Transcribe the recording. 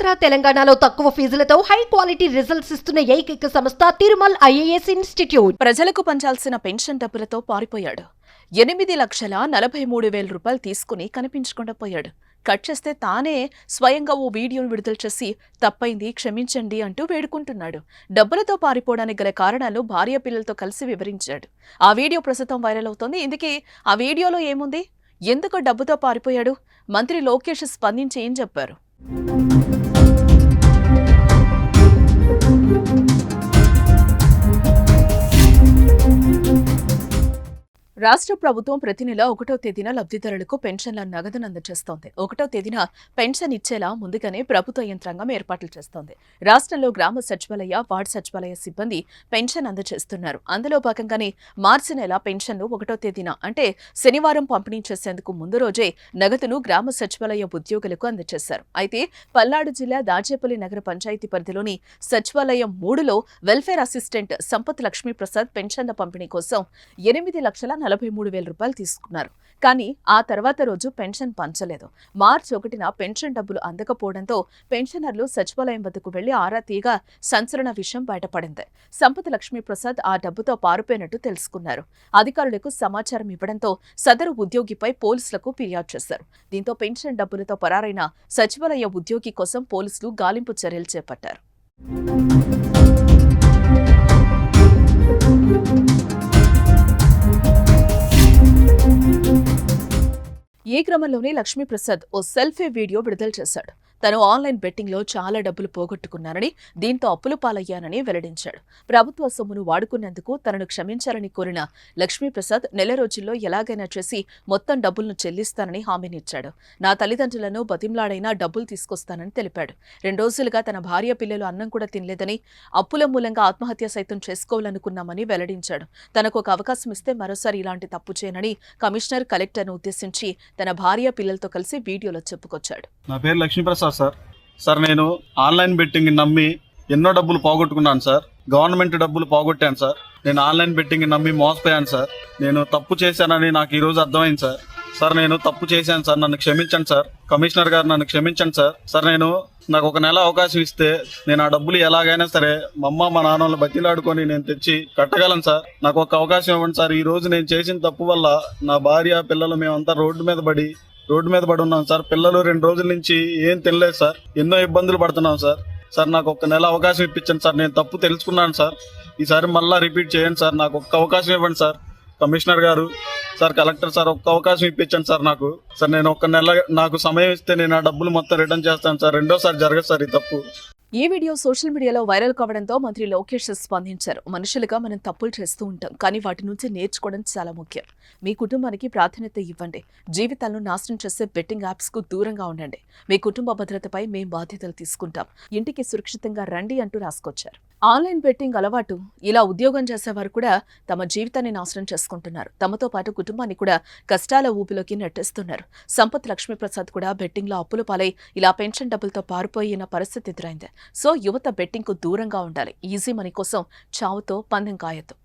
ఆంధ్ర తెలంగాణలో తక్కువ ఫీజులతో high quality results ఇస్తున్న ఏకైక సంస్థ తిరుమల్ ఐఏఎస్ ఇన్స్టిట్యూట్. ప్రజలకు పంచాల్సిన పెన్షన్ డబ్బులతో పారిపోయాడు. 8,43,000 రూపాయలు తీసుకుని కనిపించకుండా పోయాడు. కట్ చేస్తే తానే స్వయంగా ఓ వీడియోను విడుదల చేసి తప్పైంది క్షమించండి అంటూ వేడుకుంటున్నాడు. డబ్బులతో పారిపోవడానికి గల కారణాలు భార్య పిల్లలతో కలిసి వివరించాడు. ఆ వీడియో ప్రస్తుతం వైరల్ అవుతోంది. ఇందుకే ఆ వీడియోలో ఏముంది, ఎందుకు డబ్బుతో పారిపోయాడు, మంత్రి లోకేష్ స్పందించి ఏం చెప్పారు? రాష్ట్ర ప్రభుత్వం ప్రతి నెల 1వ తేదీన లబ్ధిదారులకు పెన్షన్ల నగదును అందజేస్తోంది. 1వ తేదీన పెన్షన్ ఇచ్చేలా ముందుగానే ప్రభుత్వ యంత్రాంగం ఏర్పాట్లు చేస్తోంది. రాష్ట్రంలో గ్రామ సచివాలయ, వార్డు సచివాలయ సిబ్బంది పెన్షన్ అందజేస్తున్నారు. అందులో భాగంగానే మార్చి నెల పెన్షన్ను 1వ తేదీన అంటే శనివారం పంపిణీ చేసేందుకు ముందు రోజే నగదును గ్రామ సచివాలయ ఉద్యోగులకు అందజేశారు. అయితే పల్నాడు జిల్లా దాచేపల్లి నగర పంచాయతీ పరిధిలోని సచివాలయం 3లో వెల్ఫేర్ అసిస్టెంట్ సంపత్ లక్ష్మీప్రసాద్ పెన్షన్ల పంపిణీ కోసం 8,43,000 రూపాయలు తీసుకున్నారు. కానీ ఆ తర్వాత రోజు పెన్షన్ పంచలేదు. మార్చి 1న పెన్షన్ డబ్బులు అందకపోవడంతో పెన్షనర్లు సచివాలయం వద్దకు వెళ్లి ఆరా తీయగా సంచలన విషయం బయటపడింది. సంపత్ లక్ష్మీప్రసాద్ ఆ డబ్బుతో పారిపోయినట్టు తెలుసుకున్నారు. అధికారులకు సమాచారం ఇవ్వడంతో సదరు ఉద్యోగిపై పోలీసులకు ఫిర్యాదు చేశారు. దీంతో పెన్షన్ డబ్బులతో పరారైన సచివాలయ ఉద్యోగి కోసం పోలీసులు గాలింపు చర్యలు చేపట్టారు. ఈ క్రమంలోనే లక్ష్మీప్రసాద్ ఓ సెల్ఫీ వీడియో విడుదల చేశాడు. తను ఆన్లైన్ బెట్టింగ్లో చాలా డబ్బులు పోగొట్టుకున్నానని, దీంతో అప్పులు పాలయ్యానని వెల్లడించాడు. ప్రభుత్వ సొమ్మును వాడుకున్నందుకు తనను క్షమించాలని కోరిన లక్ష్మీప్రసాద్ నెల రోజుల్లో ఎలాగైనా చేసి మొత్తం డబ్బులను చెల్లిస్తానని హామీనిచ్చాడు. నా తల్లిదండ్రులను బతింలాడైనా డబ్బులు తీసుకొస్తానని తెలిపాడు. 2 రోజులుగా తన భార్య పిల్లలు అన్నం కూడా తినలేదని, అప్పుల మూలంగా ఆత్మహత్య సైతం చేసుకోవాలనుకున్నామని వెల్లడించాడు. తనకు ఒక అవకాశం ఇస్తే మరోసారి ఇలాంటి తప్పు చేయనని కమిషనర్, కలెక్టర్ను ఉద్దేశించి తన భార్య పిల్లలతో కలిసి వీడియోలో చెప్పుకొచ్చాడు. నా పేరు లక్ష్మీప్రసాద్ సార్ నేను ఆన్లైన్ బెట్టింగ్ నమ్మి ఎన్నో డబ్బులు పోగొట్టుకున్నాను సార్. గవర్నమెంట్ డబ్బులు పోగొట్టాను సార్. నేను ఆన్లైన్ బెట్టింగ్ నమ్మి మోసపోయాను సార్. నేను తప్పు చేశానని నాకు ఈ రోజు అర్థమైంది సార్. నేను తప్పు చేశాను సార్, నన్ను క్షమించండి సార్. కమిషనర్ గారు నన్ను క్షమించండి సార్. నాకు 1 నెల అవకాశం ఇస్తే నేను ఆ డబ్బులు ఎలాగైనా సరే మా అమ్మ మా నాన్నలు బతిలాడుకొని నేను తెచ్చి కట్టగలను సార్. నాకు ఒక అవకాశం ఇవ్వండి సార్. ఈ రోజు నేను చేసిన తప్పు వల్ల నా భార్య పిల్లలు మేమంతా రోడ్డు మీద పడి ఉన్నాం సార్. పిల్లలు 2 రోజుల నుంచి ఏం తినలేదు సార్. ఎన్నో ఇబ్బందులు పడుతున్నాం సార్. నాకు 1 నెల అవకాశం ఇప్పించండి సార్. నేను తప్పు తెలుసుకున్నాను సార్. ఈసారి మళ్ళా రిపీట్ చేయండి సార్. నాకు ఒక్క అవకాశం ఇవ్వండి సార్. కమిషనర్ గారు సార్, కలెక్టర్ సార్, ఒక్క అవకాశం ఇప్పించండి సార్ నాకు. సార్ నేను 1 నెల నాకు సమయం ఇస్తే నేను ఆ డబ్బులు మొత్తం రిటర్న్ చేస్తాను సార్. రెండోసారి జరగదు సార్ ఈ తప్పు. ఈ వీడియో సోషల్ మీడియాలో వైరల్ కావడంతో మంత్రి లోకేష్ స్పందించారు. మనుషులుగా మనం తప్పులు చేస్తూ ఉంటాం, కానీ వాటి నుంచి నేర్చుకోవడం చాలా ముఖ్యం. మీ కుటుంబానికి ప్రాధాన్యత ఇవ్వండి. జీవితాలను నాశనం చేసే బెట్టింగ్ యాప్స్ కు దూరంగా ఉండండి. మీ కుటుంబ భద్రతపై మేం బాధ్యతలు తీసుకుంటాం. ఇంటికి సురక్షితంగా రండి అంటూ రాసుకొచ్చారు. ఆన్లైన్ బెట్టింగ్ అలవాటు ఇలా ఉద్యోగం చేసేవారు కూడా తమ జీవితాన్ని నాశనం చేసుకుంటున్నారు. తమతో పాటు కుటుంబాన్ని కూడా కష్టాల ఊపిలోకి నెట్టేస్తున్నారు. సంపత్ లక్ష్మీప్రసాద్ కూడా బెట్టింగ్ లో అప్పులు పాలై ఇలా పెన్షన్ డబ్బులతో పారిపోయిన పరిస్థితి ఎదురైంది. సో యువత బెట్టింగ్ కు దూరంగా ఉండాలి. ఈజీ మనీ కోసం చావుతో పందెం కాయొద్దు.